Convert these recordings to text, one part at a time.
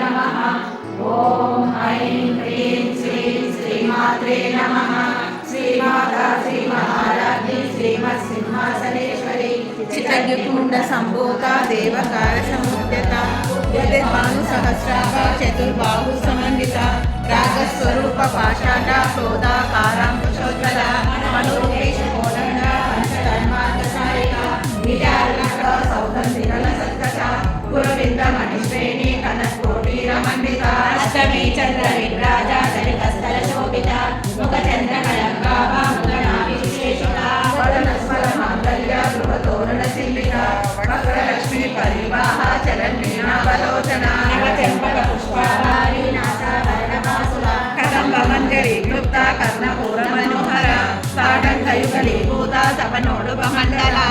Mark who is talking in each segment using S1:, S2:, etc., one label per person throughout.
S1: नमः। ॐ ऐं ह्रीं श्रीं श्रीमात्रे नमः। श्रीमाता श्रीमहाराज्ञी श्रीमत्सिंहासनेश्वरी चित्रकुण्ड सम्भूता देवकार समुद्यता भानुसहस्राभा चतुर्बाहु समन्विता रागस्वरूप पाषाढ क्रोधाकाराङ्कुशोज्ज्वला मनोरूपेश कोदण्डा पंचतन्मार्गसारिका विद्यार्णका सौगन्धिरलसत्कटा पुरविन्दमणिश्रेणी कनकोटीरमण्डिता अष्टमी चन्द्रविराजा दलितस्थलशोभिता मुखचन्द्रकलङ्काभा मुदनाभिषेषिता वदनस्मरमाङ्गल्य गृहतोरणशिल्पिता वक्रलक्ष्मी परिवाहा चलन्मीनावलोचना नवचम्पकपुष्पाहारी नासाभरणवासुला कदम्बमञ्जरी क्लुप्ता कर्णपूरमनोहरा साडङ्गयुगलीभूता सपनोडुपमण्डला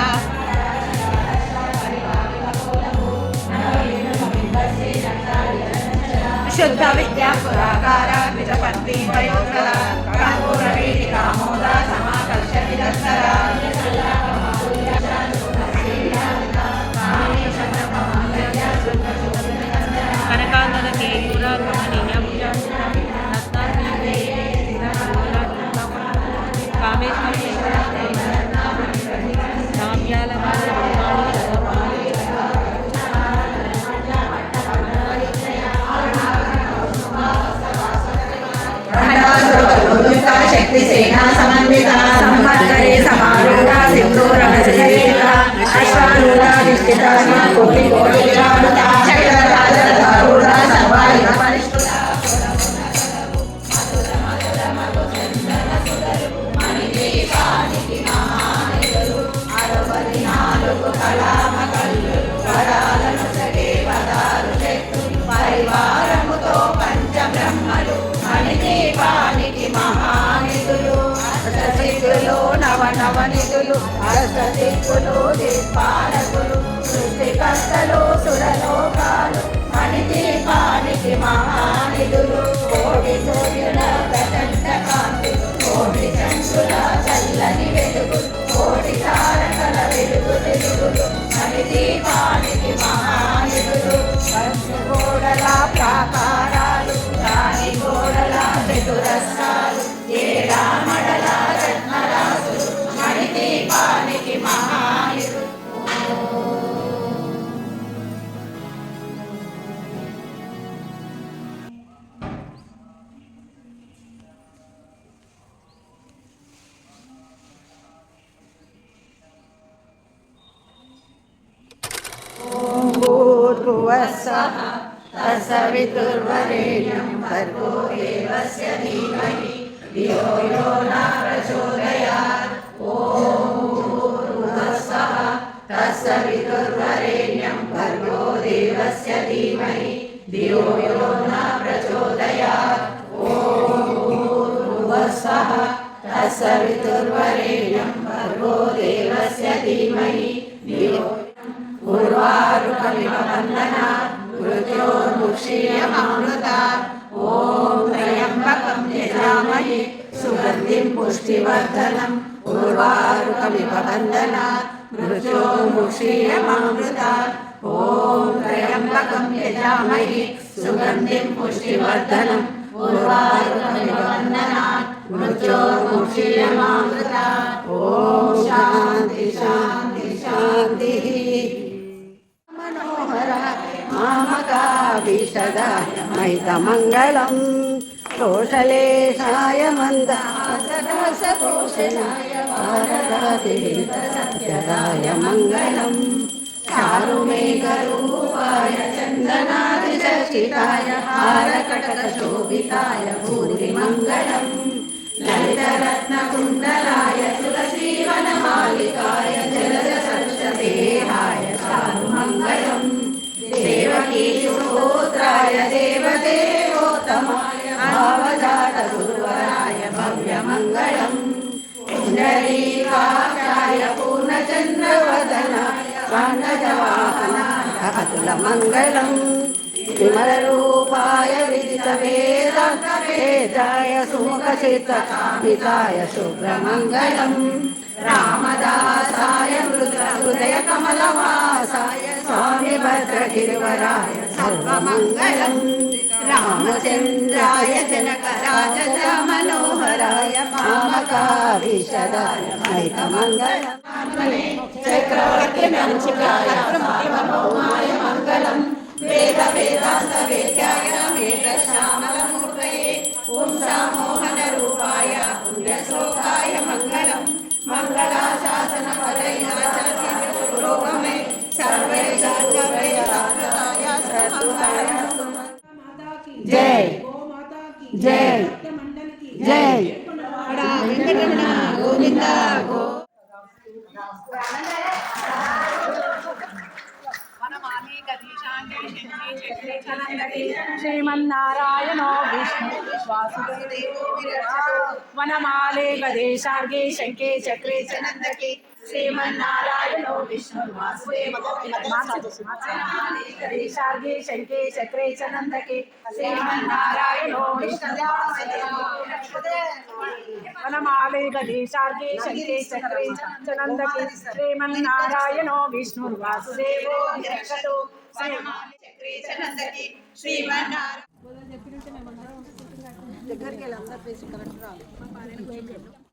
S1: शुद्ध विद्या पुराकारा विजपन्ति वयोकला कापूरवीति कामोदा समाकर्ष विदस्तरा कनकांगद केयूर कमनीय कामेश्वर नाम्याल शक्ति सेना समन्विता संवत्सरे समारूढ़ा सिंधूरमजरीता अश्वारूढ़ा निष्ठिता कोटि कोटि विराजिता चक्रराजरूढ़ा सर्वायुध परिष्कृता పరివారముతో పంచబ్రహ్మలు మణిదీపానికి మహానిధులు అష్టసిద్ధులు నవనవనిధులు అష్టదిక్కులు దీపాలకులు సృష్టికర్తలు సురలోకాలు మణిదీపానికి మహానిధులు కోటి సూర్యుల ప్రచండ కాంతి కోటి చంద్రుల చల్లని వెలుగు కోటి తారకల వెలుగు వెలుగులు మణిదీపానికి మహానిధులు గోడల ప్రాకారాలు దాని గోడల చతురస్రాలు ఏడామడల రత్నరాసులు మణిదీపానికి మహానిధులు भूर्भुवस्सः तत्सवितुर्वरेण्यं भर्गो देवस्य धीमहि धियो यो न प्रचोदयात्। ॐ भूर्भुवस्सः तत्सवितुर्वरेण्यं भर्गो देवस्य धीमहि धियो यो न प्रचोदयात्। ॐ भूर्भुवस्सः तत्सवितुर्वरेण्यं भर्गो देवस्य धीमहि धियो उर्वारुकमिव वन्दना मृत्योर्मुक्षीयमामृता ॐ त्र्यम्बकं यजामहे सुगन्धिं पुष्टिवर्धनम् उर्वारुकमिव वन्दना मृत्योर्मुक्षीयमामृता ॐ त्र्यम्बकं यजामहे सुगन्धिं पुष्टिवर्धनम् उर्वारुकमिव वन्दना मृत्योर्मुक्षीयमामृता ॐ शान्ति शान्ति शान्तिः मामकाभिषदाय महितमङ्गलं कौशलेशाय मन्दहासदासपोषणाय भारतातिहितसत्यदाय मङ्गलं चारुमेघरूपाय चन्दनादिचर्चिताय हारकटकशोभिताय भूरिमङ्गलं ललितरत्नकुण्डलाय तुलसीवनमालिकाय जलजसर्षदेहाय चारुमङ्गलम् देवकीसुपुत्राय देवदेवोत्तमाय भावजातगुरुवराय भव्यमङ्गलम् पुण्डरीकाक्षाय पूर्णचन्द्रवदनाय वानजवाहनाय अतुलमङ्गलम् विमलरूपाय विदितवेदाय सुमुखचित्तकामिताय शुभ्रमङ्गलम् रामदासाय हृदयकमलवासाय स्वामी भद्रगिरिवराय सर्वमङ्गलं रामचन्द्राय जनकराज मनोहराय मामकाभिषदाय मैकमङ्गलम् चक्रवर्तिमञ्चिकाय सार्वभौमाय मङ्गलम् वेद वेदान्तवेद्याय मेघश्यामलमूर्तये पुंसामोहनरूपाय पुण्यश्लोकाय मङ्गलम् मङ्गलाशासनपरैराचार्यपुरोगमे सर्वैराचार्यैराचार्याय सर्वकाय जय जय जय वेंकटरमण गोविंद गो
S2: श्रीमन्नारायणो विष्णु वासुदेवो वनमाले गदेशार्गे शंखे चक्रे च नंदके श्रीमन्नारायणो विष्णु वासुदेवो गदेशार्गे शंखे चक्रे च नंदके श्रीमन्नारायणो विष्णु वनमाले गदेशार्गे शंखे चक्रे च नंदके श्रीमन्नारायणो विष्णु वासुदेवो निरक्षतो
S1: దగ్గరికి వెళ్ళి అందరు పేసి కరెక్ట్ రావాలి